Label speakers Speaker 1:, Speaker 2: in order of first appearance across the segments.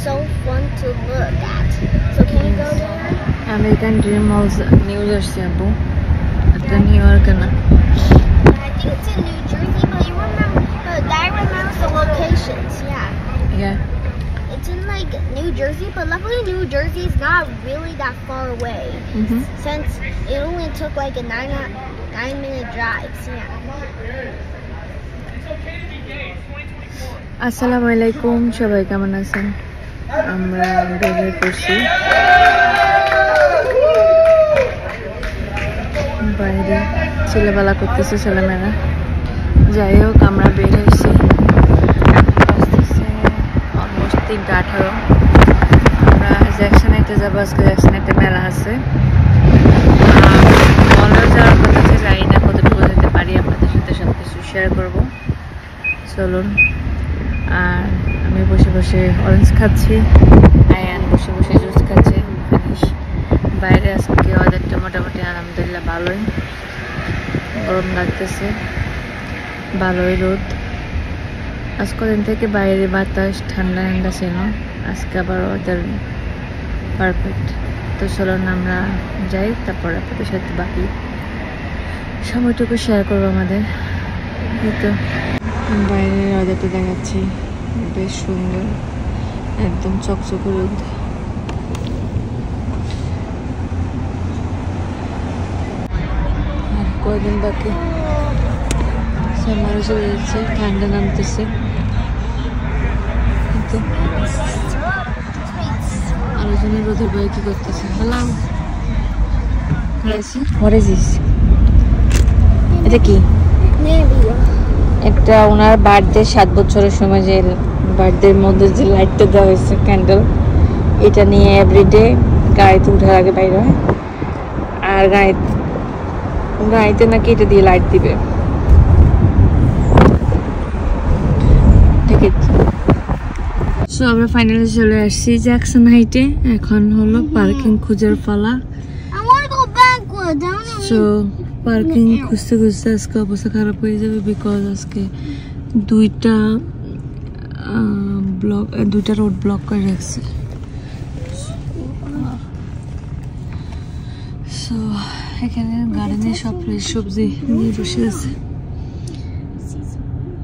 Speaker 1: so fun to look at. So can you go there?
Speaker 2: American Dream Malls, New Jersey, Abu. After New York, na.
Speaker 1: I think it's in New Jersey, but you remember, I remember the locations.
Speaker 2: Yeah.
Speaker 1: It's in like New Jersey, but luckily New Jersey is not really that far away. Since it only took like a 9-minute drive. So yeah.
Speaker 2: আসসালামু আলাইকুম সবাই কেমন আছেন আমরা বের করছি বাইরে ছেলেবেলা করতেছে ছেলেমেয়েরা যাই হোক আমরা বের হয়েছি অলমোস্ট 3:18 আমরা জ্যাকসনাইটে যাবো আজকে জ্যাকসনাইটে মেলা আছে মলে যাওয়ার কথা আছে জানি না কতটুকু যেতে পারি আপনাদের সাথে সব কিছু শেয়ার করবো চলুন আর আমি বসে বসে অরেঞ্জ খাচ্ছি আয়ান বসে বসে জুস খাচ্ছে বাইরে আজকে ওয়েদারটা মোটামুটি আলহামদুলিল্লাহ ভালোই গরম লাগতেছে ভালোই রোদ আজ কদিন থেকে বাইরে বাতাস ঠান্ডা ঠান্ডা ছিল আজকে আবার ওয়েদার পারফেক্ট তো চলুন আমরা যাই তারপর আপনাদের সাথে বাকি সময়টুকু শেয়ার করবো আমাদের এই তো বাইরের ওয়েদারটা দেখাচ্ছি বেশ সুন্দর একদম চকচকে রোদ আর কয়দিন বাকি সামারও চলে যাচ্ছে ঠান্ডা নামতেছে কিন্তু আলোচনা রোদের বয়ে কি করতেছে হ্যালো হোয়াট ইজ দিস এটা কি একটা ওনার বার্থডে 7 বছরের সময় যে বার্থডের মধ্যে যে লাইটটা দেওয়া হয়েছে ক্যান্ডেল এটা নিয়ে এভরিডে গাড়িতে উঠার আগে বাইরে হয় আর গাড়িতে নাকি এটা দিয়ে লাইট দিবে ঠিক আছে সো আমরা ফাইনালি চলে আসছি জ্যাকসন হাইটে এখন হলো পার্কিং খোঁজার পালা সো পার্কিং খুঁজতে খুঁজতে আজকে অবস্থা খারাপ হয়ে যাবে বিকজ আজকে দুইটা রোড ব্লক করে রাখছে সো এখানে গার্ডেনে সব ফ্রেশ সবজি নিয়ে বসে আছে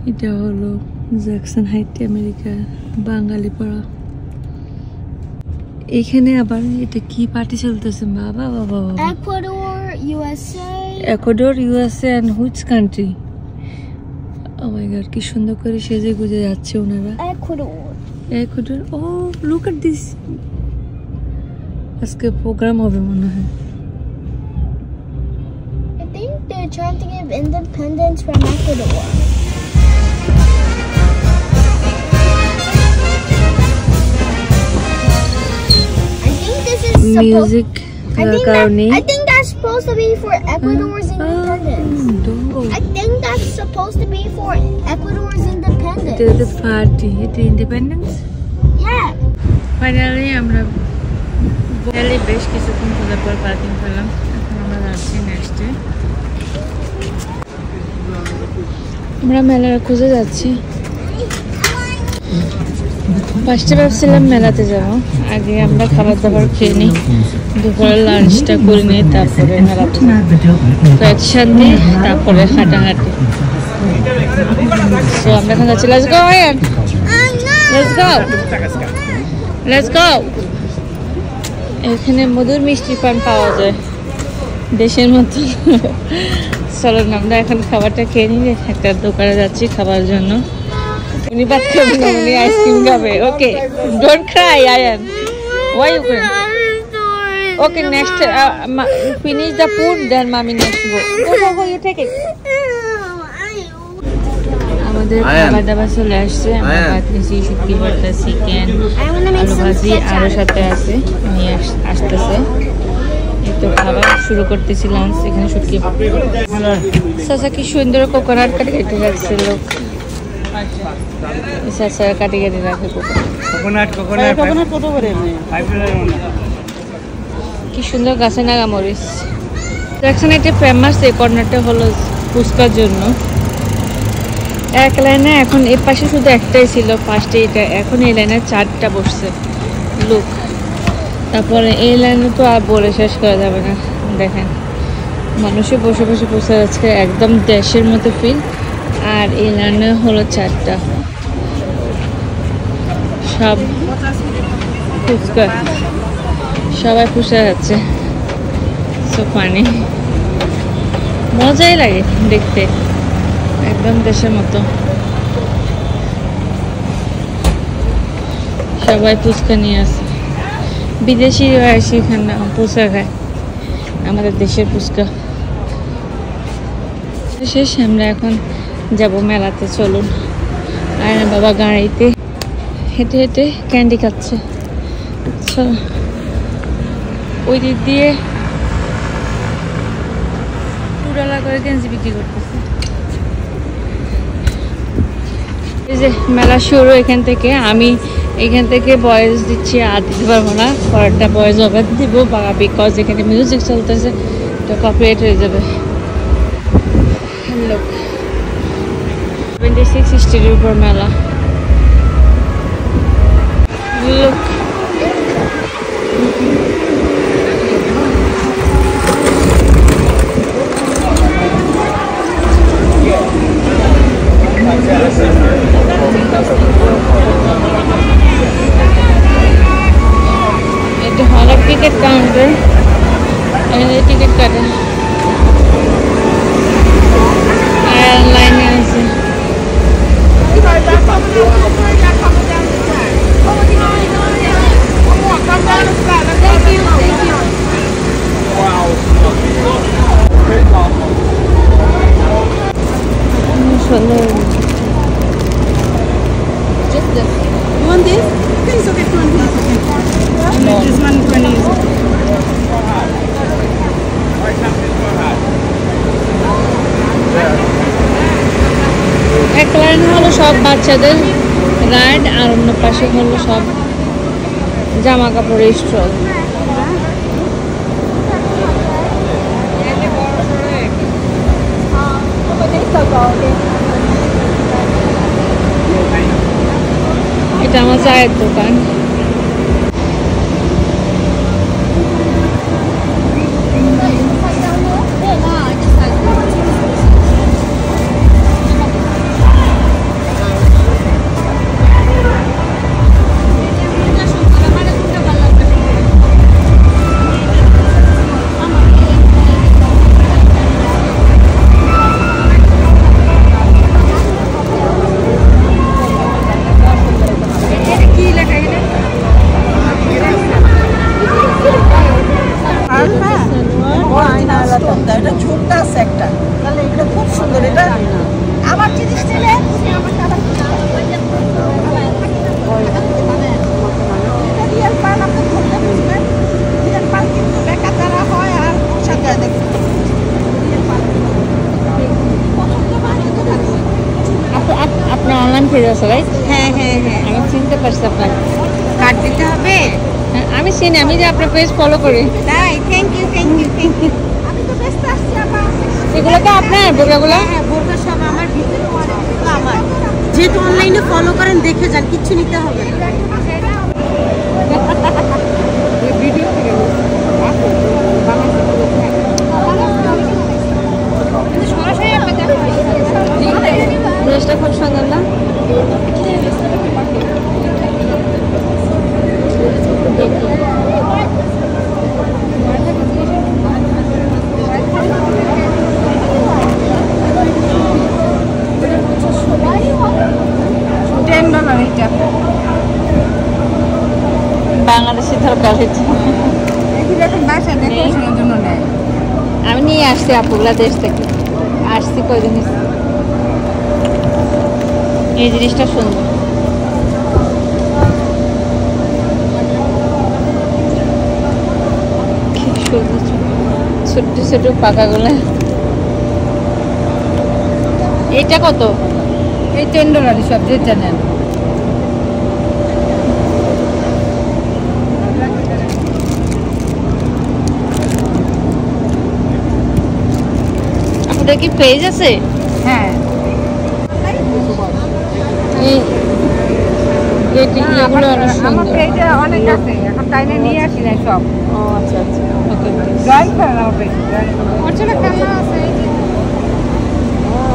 Speaker 2: এটা হলো জ্যাকসন হাইট আমেরিকা বাঙালি পাড়া এখানে আবার এটা কি পার্টি চলতেছে বাবা বাবা Ecuador, USA and which country? Oh my god, কি সুন্দর করে সেজে গুজে যাচ্ছে ওনারা Ecuador. Oh, look at this. আজকে প্রোগ্রাম হবে মনে হয়
Speaker 1: I think they're trying to give independence from Ecuador. I think this is
Speaker 2: music
Speaker 1: I think that's supposed to be for Ecuador's independence.
Speaker 2: Don't go.
Speaker 1: I think that's supposed to be for Ecuador's independence.
Speaker 2: It is the party. It is independence?
Speaker 1: Yeah.
Speaker 2: Finally, আমরা বেশ কিছুক্ষণ খোঁজার পর parking পেলাম এখন আমরা যাচ্ছি নেক্সটে আমরা মেলার খুঁজে যাচ্ছি ফার্স্টে ভাবছিলাম মেলাতে যাবো আগে আমরা খাবার দাবার খেয়ে নিই দুপুরের লাঞ্চটা করে নিই তারপরে মেলাতে তো একসাথে তারপরে হাঁটাহাঁটি তো আমরা এখন যাচ্ছি let's go Ayaan let's go এখানে মধুর মিষ্টি পান পাওয়া যায় দেশের মতো চলো আমরা এখন খাবারটা খেয়ে নিই একটা দোকানে যাচ্ছি খাবার জন্য উনি ভাত খাবেন না উনি আইসক্রিম খাবে okay don't cry Ayaan why you crying okay next finish the food then mommy next go you take it আমাদের খাবার দাবার চলে আসছে আমরা ভাত নিয়েছি শুটকি ভর্তা চিকেন আলু ভাজি আরও সাথে আছে নিয়ে আসতেছে এই তো খাবার শুরু করতেছি লাঞ্চ এখানে শুটকি চাচা কি সুন্দর কোকোনাট কাটি কেটে রাখছে লোক চাচা কাটি কেটে রাখে কোকোনাট কত করে কি সুন্দর গাছে নাগা মরিচ জ্যাকসন এটা ফেমাস এই কর্নারটা হলো ফুচকার জন্য এক লাইনে এখন এই পাশে শুধু একটাই ছিল ফার্স্টে এটা এখন এই লাইনে 4টা বসছে লুক। তারপরে এই লাইনে তো আর বলে শেষ করা যাবে না। দেখেন মানুষে বসে বসে বসে আজকে একদম দেশের মতো ফিল। আর এই লাইনে হলো 4টা, সব ফুচকা, সবাই ফুচকা খাচ্ছে। সো ফানি, মজাই লাগে দেখতে, একদম দেশের মতো। সবাই ফুচকা নিয়ে আসে, বিদেশিরা এসে এখানে ফুচকা খায়, আমাদের দেশের ফুচকা। শেষ, আমরা এখন যাব মেলাতে। চলুন। আর বাবা গাড়িতে হেঁটে হেঁটে ক্যান্ডি খাচ্ছে। ওই দিক দিয়ে $2 করে গেঞ্জি বিক্রি করতেছে। এই যে মেলা শুরু এখান থেকে। আমি এখান থেকে ভয়েস দিচ্ছি, আর দিতে পারবো না, পরেরটা ভয়েস ওভার দিব, বিকজ এখানে মিউজিক চলতেছে, তো কপিরাইট হয়ে যাবে। লোক 26 স্ট্রিটের উপর মেলা। লোক এটা হলো টিকিট কাউন্টার, টিকিট কাটে আর লাইনে আছে। সুন্দর।
Speaker 3: Just this. You want this? Okay, it's okay. 20. Okay. This one 20.
Speaker 2: এক লাইন হলো সব বাচ্চাদের রাইড, আর অন্য পাশে হলো সব জামা কাপড়ের স্টল। এটা আমার চায়ের দোকান।
Speaker 3: এটা ছোট্ট আছে একটা, তাহলে এটা খুব সুন্দর। এটা আমার জিনিস নিলে রিয়েল পান আপনি খুলতে বুঝবেন। রিয়েল পান কিন্তু বেকার দ্বারা হয় আর সাথে দেখুন
Speaker 2: আপনার অনলাইন পেজ আছে রাইট?
Speaker 3: হ্যাঁ হ্যাঁ হ্যাঁ,
Speaker 2: আমি চিনতে পারছি আপনাকে।
Speaker 3: কার্ড দিতে হবে।
Speaker 2: আমি চিনি, আমি যে আপনার পেজ ফলো করি।
Speaker 3: তাই? Thank you thank you thank you. আমি তো ব্যস্ত আসছি আপা।
Speaker 2: এগুলো তো আপনার বোরকাগুলো?
Speaker 3: হ্যাঁ, বোরকা সব আমার, আমার যেহেতু অনলাইনে ফলো করেন দেখে যান, কিচ্ছু নিতে হবে না।
Speaker 2: ড্রেসটা খুব সুন্দর না? বাংলাদেশি তরকারি আমি নিয়ে আসছি আপুগুলা দেশ থেকে, আসছি কয়দিন। এই জিনিসটা সুন্দর। ছোট্ট ছোট পাকাগুলা। এটা কত?
Speaker 3: এই $10 সব, যেটা নেন।
Speaker 2: আপনাদের কি পেজ আছে?
Speaker 3: হ্যাঁ,
Speaker 2: পেইন্টিং এগুলো অনেক
Speaker 3: আমার
Speaker 2: সুন্দর।
Speaker 3: পেজে অনেক আছে, এখন টাইনে নিয়ে আসি না সব।
Speaker 2: ও আচ্ছা আচ্ছা, ওকে।
Speaker 3: ড্রয়িং করে নাও পেজ।
Speaker 1: ওর জন্য কান্না আছে এই যে।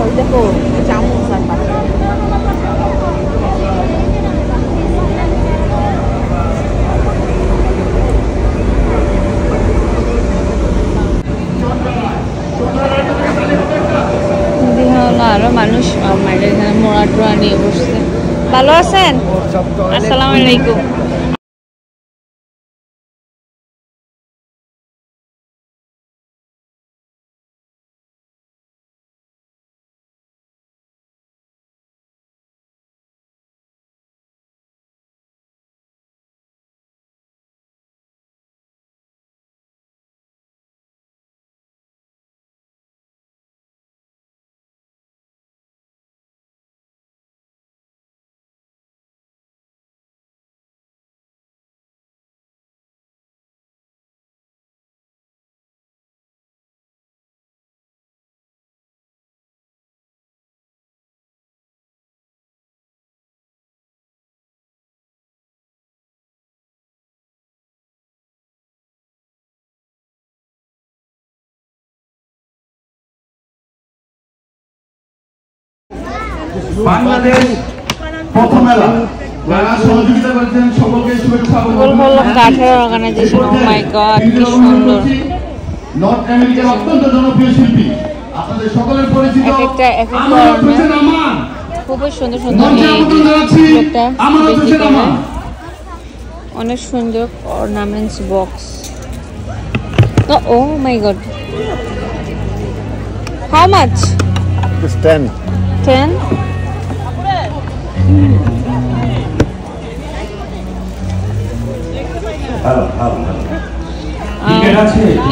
Speaker 3: ওই দেখো চামচ আর পাশে।
Speaker 2: আরো মানুষ মাঠে এখানে মোড়া টোড়া নিয়ে বসছে। ভালো আছেন? আসসালামু আলাইকুম।
Speaker 4: বাংলাদেশ প্রথম মেলা যারা সহযোগিতা করেছেন সকলকে শুভেচ্ছা
Speaker 2: হলো কাঠের অর্গানাইজেশন। ও মাই গড, কি সুন্দর।
Speaker 4: নর্থ আমেরিকার অত্যন্ত জনপ্রিয় শিল্পী, আপনাদের সকলের পরিচিত
Speaker 2: একটা খুবই সুন্দর সুন্দর একটা বিক্রি করে। অনেক সুন্দর ornaments box. Oh my god, how much?
Speaker 5: 10.
Speaker 2: 10?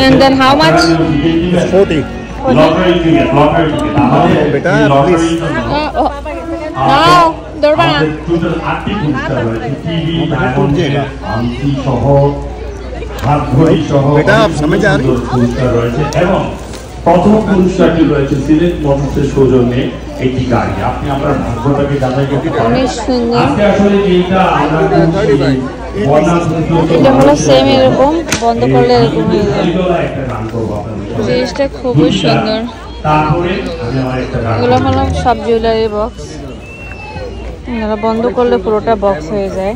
Speaker 2: And then how much?
Speaker 5: 40. बेटा प्लीज
Speaker 2: Now, দরবার না।
Speaker 4: টোটাল 8টি পুরস্কার রয়েছে, টিভি, আংটি সহ, হাত ঘড়ি সহ
Speaker 5: बेटा आप समझ आ रही?
Speaker 4: পুরস্কার রয়েছে এবং প্রথম পুরস্কারটি রয়েছে সিলেট মোটরসের সৌজন্যে একটি গাড়ি। আপনি আপনার ভাগ্যটাকে যাচাই করতে পারেন।
Speaker 2: অনেক সুন্দর।
Speaker 4: আজকে আসলে এইটা আমরা
Speaker 2: এটা হলো সেম এরকম, বন্ধ করলে এরকম হয়ে যায়।
Speaker 4: একটা গান করব আপনাদের।
Speaker 2: জিনিসটা খুবই সুন্দর।
Speaker 4: তারপরে আমি আমার একটা গান
Speaker 2: এগুলো হলো সব জুয়েলারি বক্স। এগুলো বন্ধ করলে পুরোটা বক্স হয়ে যায়,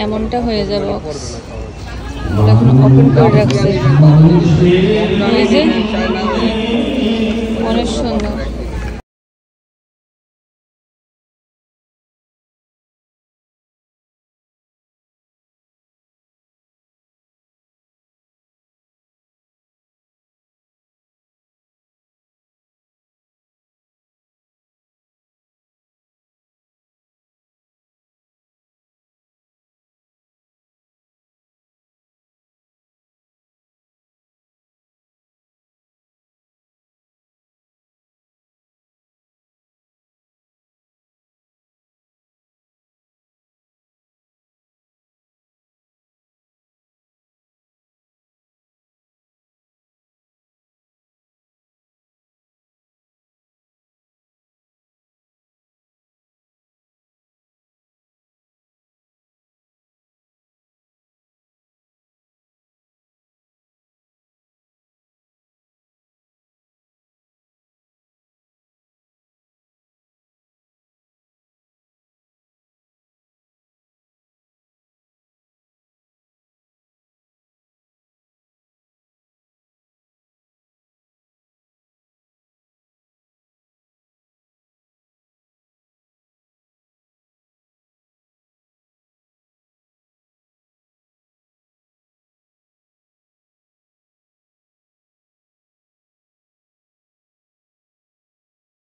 Speaker 2: এমনটা হয়ে যায় বক্স। এখন ওপেন করে রাখছে, এই যে অনেক সুন্দর।